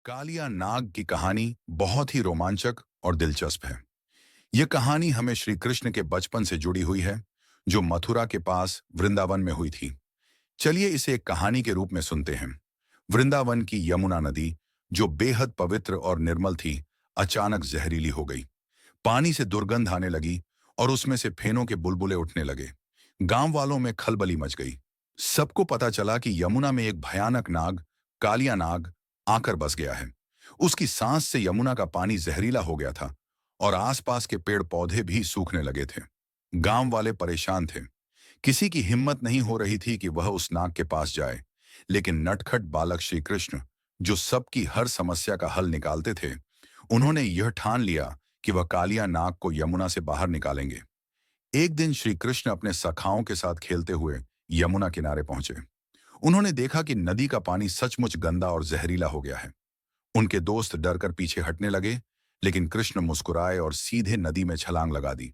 कालिया नाग की कहानी बहुत ही रोमांचक और दिलचस्प है। यह कहानी हमें श्री कृष्ण के बचपन से जुड़ी हुई है, जो मथुरा के पास वृंदावन में हुई थी। चलिए इसे एक कहानी के रूप में सुनते हैं। वृंदावन की यमुना नदी, जो बेहद पवित्र और निर्मल थी, अचानक जहरीली हो गई। पानी से दुर्गंध आने लगी और उसमें से फेनों के बुलबुले उठने लगे। गांव वालों में खलबली मच गई। सबको पता चला कि यमुना में एक भयानक नाग, कालिया नाग, आकर बस गया है। उसकी सांस से यमुना का पानी जहरीला हो गया था और आसपास के पेड़ पौधे भी सूखने लगे थे। गांव वाले परेशान थे। किसी की हिम्मत नहीं हो रही थी कि वह उस नाग के पास जाए। लेकिन नटखट बालक श्री कृष्ण, जो सबकी हर समस्या का हल निकालते थे, उन्होंने यह ठान लिया कि वह कालिया नाग को यमुना से बाहर निकालेंगे। एक दिन श्री कृष्ण अपने सखाओं के साथ खेलते हुए यमुना किनारे पहुंचे। उन्होंने देखा कि नदी का पानी सचमुच गंदा और जहरीला हो गया है। उनके दोस्त डरकर पीछे हटने लगे, लेकिन कृष्ण मुस्कुराए और सीधे नदी में छलांग लगा दी।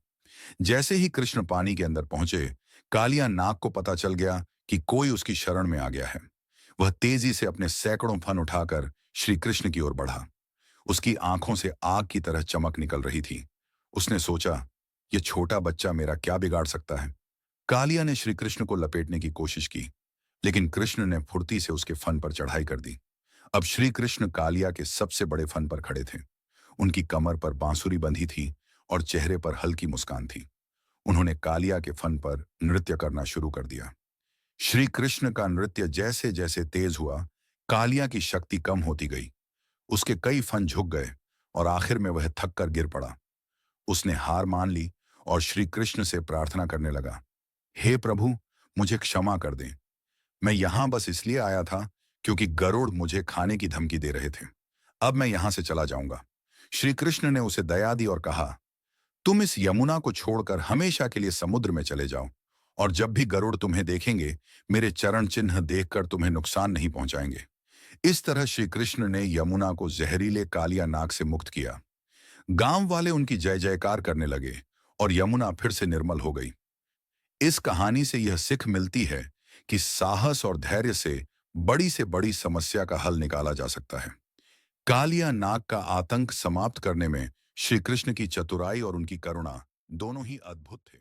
जैसे ही कृष्ण पानी के अंदर पहुंचे, कालिया नाग को पता चल गया कि कोई उसकी शरण में आ गया है। वह तेजी से अपने सैकड़ों फन उठाकर श्री कृष्ण की ओर बढ़ा। उसकी आंखों से आग की तरह चमक निकल रही थी। उसने सोचा, यह छोटा बच्चा मेरा क्या बिगाड़ सकता है। कालिया ने श्री कृष्ण को लपेटने की कोशिश की, लेकिन कृष्ण ने फुर्ती से उसके फन पर चढ़ाई कर दी। अब श्री कृष्ण कालिया के सबसे बड़े फन पर खड़े थे। उनकी कमर पर बांसुरी बंधी थी और चेहरे पर हल्की मुस्कान थी। उन्होंने कालिया के फन पर नृत्य करना शुरू कर दिया। श्री कृष्ण का नृत्य जैसे जैसे तेज हुआ, कालिया की शक्ति कम होती गई। उसके कई फन झुक गए और आखिर में वह थक कर गिर पड़ा। उसने हार मान ली और श्री कृष्ण से प्रार्थना करने लगा, हे प्रभु, मुझे क्षमा कर दें। मैं यहां बस इसलिए आया था क्योंकि गरुड़ मुझे खाने की धमकी दे रहे थे। अब मैं यहां से चला जाऊंगा। श्री कृष्ण ने उसे दया दी और कहा, तुम इस यमुना को छोड़कर हमेशा के लिए समुद्र में चले जाओ, और जब भी गरुड़ तुम्हें देखेंगे, मेरे चरण चिन्ह देखकर तुम्हें नुकसान नहीं पहुंचाएंगे। इस तरह श्री कृष्ण ने यमुना को जहरीले कालिया नाग से मुक्त किया। गांव वाले उनकी जय जयकार करने लगे और यमुना फिर से निर्मल हो गई। इस कहानी से यह सीख मिलती है कि साहस और धैर्य से बड़ी समस्या का हल निकाला जा सकता है। कालिया नाग का आतंक समाप्त करने में श्री कृष्ण की चतुराई और उनकी करुणा दोनों ही अद्भुत थे।